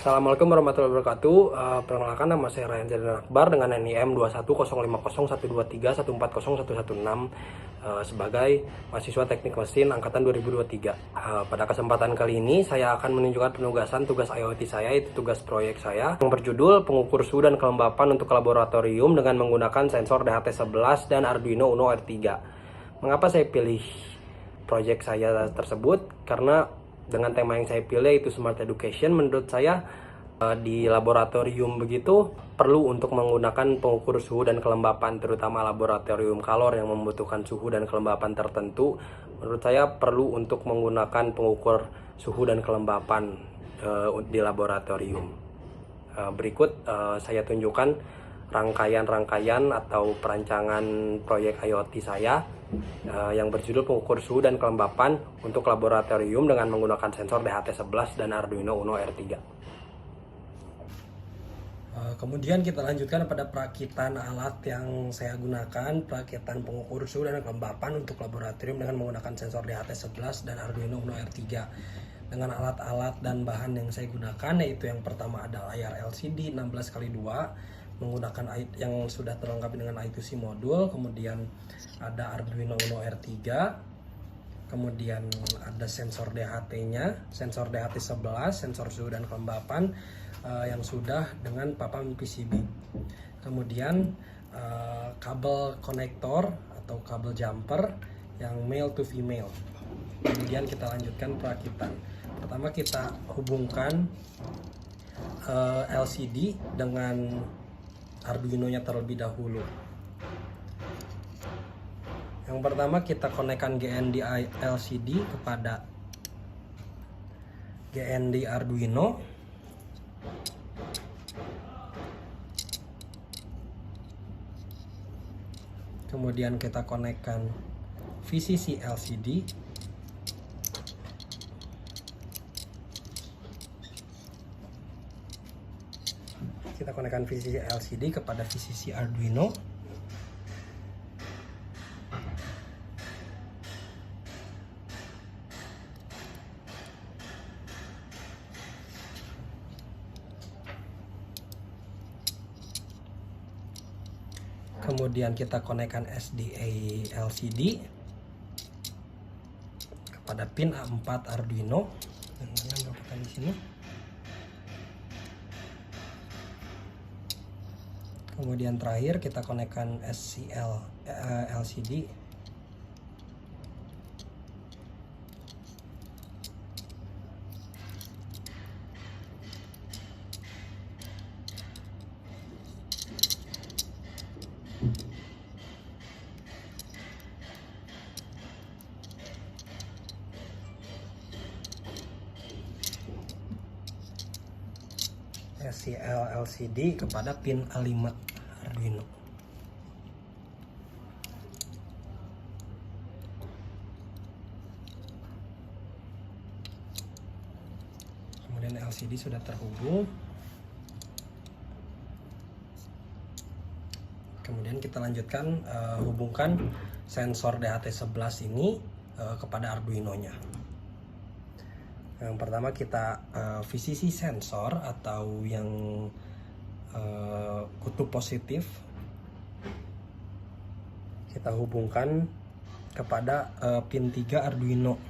Assalamualaikum warahmatullahi wabarakatuh. Perkenalkan, nama saya Ryan Zaidan Akbar dengan NIM 2105014014016 sebagai mahasiswa Teknik Mesin angkatan 2023. Pada kesempatan kali ini saya akan menunjukkan penugasan tugas IoT saya, yaitu tugas proyek saya yang berjudul pengukur suhu dan kelembapan untuk laboratorium dengan menggunakan sensor DHT11 dan Arduino Uno R3. Mengapa saya pilih proyek saya tersebut? Karena dengan tema yang saya pilih, yaitu Smart Education, menurut saya di laboratorium begitu perlu untuk menggunakan pengukur suhu dan kelembapan, terutama laboratorium kalor yang membutuhkan suhu dan kelembapan tertentu. Menurut saya perlu untuk menggunakan pengukur suhu dan kelembapan di laboratorium. Berikut saya tunjukkan rangkaian-rangkaian atau perancangan proyek IoT saya yang berjudul pengukur suhu dan kelembapan untuk laboratorium dengan menggunakan sensor DHT11 dan Arduino Uno R3. Kemudian kita lanjutkan pada perakitan alat yang saya gunakan, perakitan pengukur suhu dan kelembapan untuk laboratorium dengan menggunakan sensor DHT11 dan Arduino Uno R3. Dengan alat-alat dan bahan yang saya gunakan, yaitu yang pertama ada layar LCD 16x2 menggunakan yang sudah terlengkapi dengan I2C modul, kemudian ada Arduino Uno R3, kemudian ada sensor DHT-nya, sensor DHT11, sensor suhu dan kelembapan yang sudah dengan papan PCB. Kemudian kabel konektor atau kabel jumper yang male to female. Kemudian kita lanjutkan perakitan. Pertama kita hubungkan LCD dengan Arduino-nya terlebih dahulu. Yang pertama kita konekkan GND LCD kepada GND Arduino. Kemudian kita konekkan VCC LCD. Kita konekkan VCC LCD kepada VCC Arduino. Kemudian kita konekkan SDA LCD kepada pin A4 Arduino. Yang di sini. Kemudian terakhir kita konekkan SCL LCD SCL LCD kepada pin A5 Arduino. Kemudian LCD sudah terhubung. Kemudian kita lanjutkan hubungkan sensor DHT11 ini kepada Arduino-nya. Yang pertama kita VCC sensor atau yang kutub positif kita hubungkan kepada pin 3 Arduino.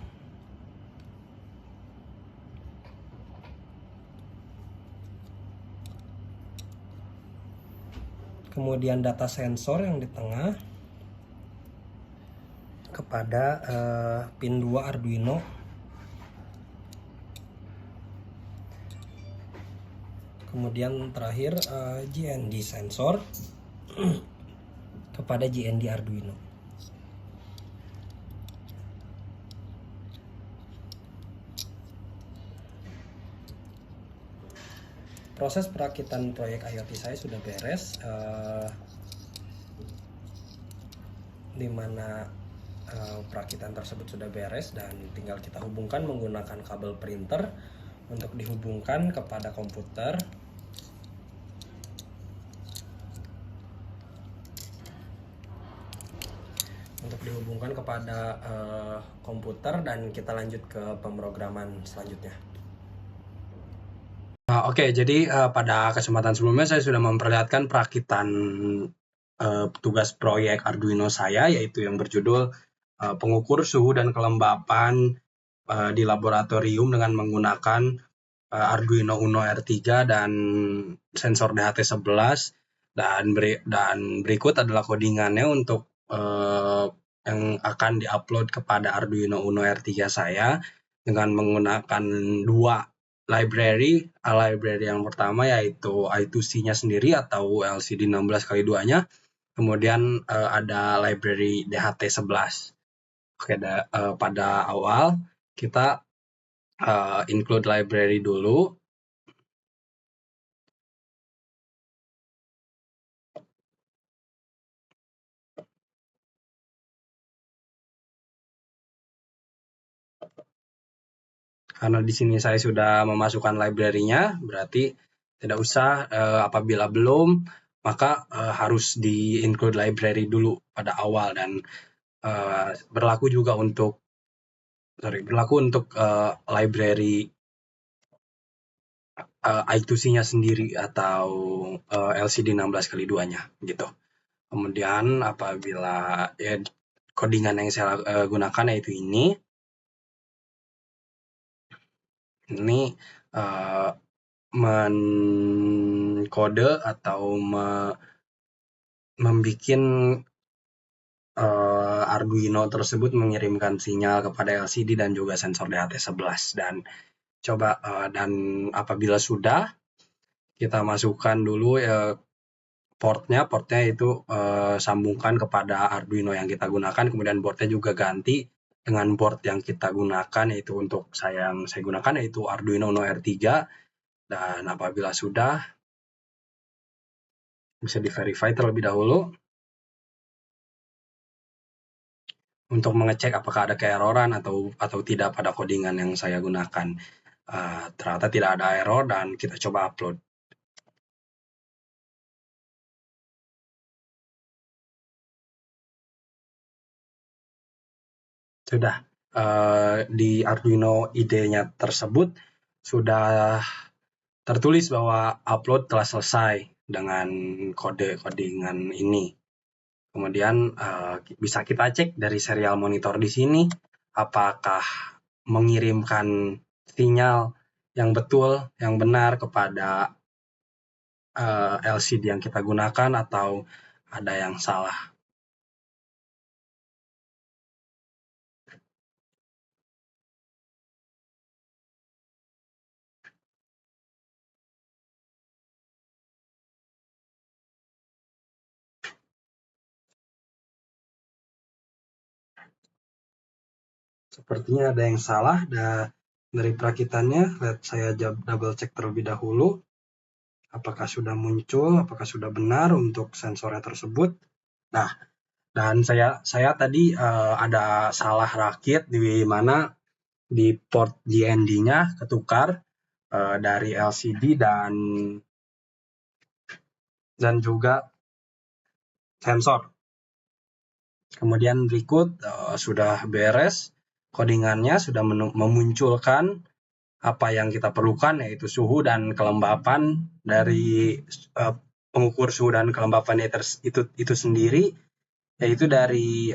Kemudian data sensor yang di tengah kepada pin 2 Arduino. Kemudian terakhir GND sensor kepada GND Arduino. Proses perakitan proyek IoT saya sudah beres, dimana perakitan tersebut sudah beres dan tinggal kita hubungkan menggunakan kabel printer untuk dihubungkan kepada komputer. Untuk dihubungkan kepada komputer dan kita lanjut ke pemrograman selanjutnya. Oke, jadi pada kesempatan sebelumnya saya sudah memperlihatkan perakitan tugas proyek Arduino saya, yaitu yang berjudul pengukur suhu dan kelembapan di laboratorium dengan menggunakan Arduino Uno R3 dan sensor DHT11, dan berikut adalah codingannya untuk yang akan diupload kepada Arduino Uno R3 saya dengan menggunakan dua library. Library yang pertama yaitu I2C-nya sendiri atau LCD 16x2-nya. Kemudian ada library DHT11. Oke, pada awal kita include library dulu. Karena di sini saya sudah memasukkan library-nya, berarti tidak usah apabila belum, maka harus di-include library dulu pada awal, dan berlaku juga untuk library I2C-nya sendiri atau LCD 16x2-nya gitu. Kemudian apabila codingan yang saya gunakan yaitu ini menkode atau membuat Arduino tersebut mengirimkan sinyal kepada LCD dan juga sensor DHT11. Dan apabila sudah, kita masukkan dulu portnya itu sambungkan kepada Arduino yang kita gunakan, kemudian boardnya juga ganti dengan board yang kita gunakan, yaitu untuk yang saya gunakan yaitu Arduino Uno R3. Dan apabila sudah, bisa di-verify terlebih dahulu untuk mengecek apakah ada keeroran atau tidak pada codingan yang saya gunakan. Ternyata tidak ada error, dan kita coba upload. Sudah, di Arduino IDE-nya tersebut sudah tertulis bahwa upload telah selesai dengan codingan ini. Kemudian bisa kita cek dari serial monitor di sini apakah mengirimkan sinyal yang betul, yang benar kepada LCD yang kita gunakan atau ada yang salah. Sepertinya ada yang salah dari perakitannya. Saya double check terlebih dahulu apakah sudah muncul, apakah sudah benar untuk sensornya tersebut. Nah, dan saya tadi ada salah rakit di mana di port DND-nya ketukar dari LCD dan juga sensor. Kemudian berikut sudah beres codingannya, sudah memunculkan apa yang kita perlukan, yaitu suhu dan kelembapan dari pengukur suhu dan kelembapan itu sendiri, yaitu dari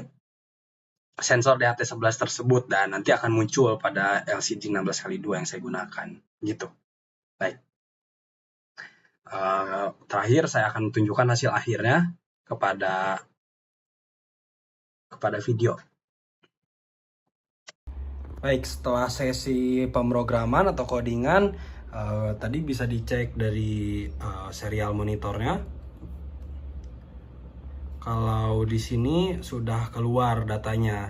sensor DHT11 tersebut, dan nanti akan muncul pada LCD 16x2 yang saya gunakan gitu. Baik, terakhir saya akan tunjukkan hasil akhirnya kepada video. Baik, setelah sesi pemrograman atau codingan, tadi bisa dicek dari serial monitornya. Kalau di sini sudah keluar datanya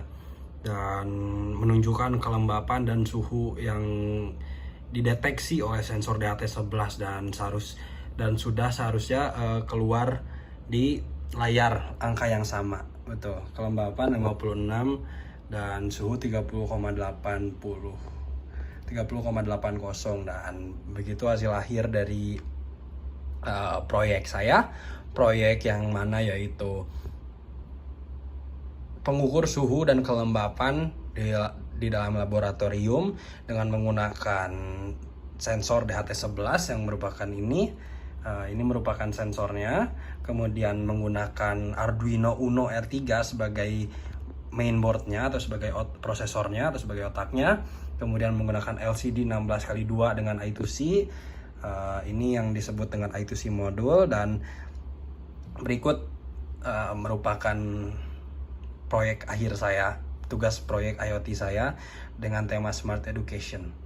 dan menunjukkan kelembapan dan suhu yang dideteksi oleh sensor DHT11 dan sudah seharusnya keluar di layar angka yang sama. Betul, kelembapan 56 dan suhu 30,80, dan begitu hasil akhir dari proyek saya. Proyek yang mana yaitu pengukur suhu dan kelembapan di dalam laboratorium dengan menggunakan sensor DHT11 yang merupakan ini merupakan sensornya, kemudian menggunakan Arduino Uno R3 sebagai mainboardnya atau sebagai prosesornya atau sebagai otaknya, kemudian menggunakan LCD 16x2 dengan I2C, ini yang disebut dengan I2C modul. Dan berikut merupakan proyek akhir saya, tugas proyek IoT saya dengan tema Smart Education.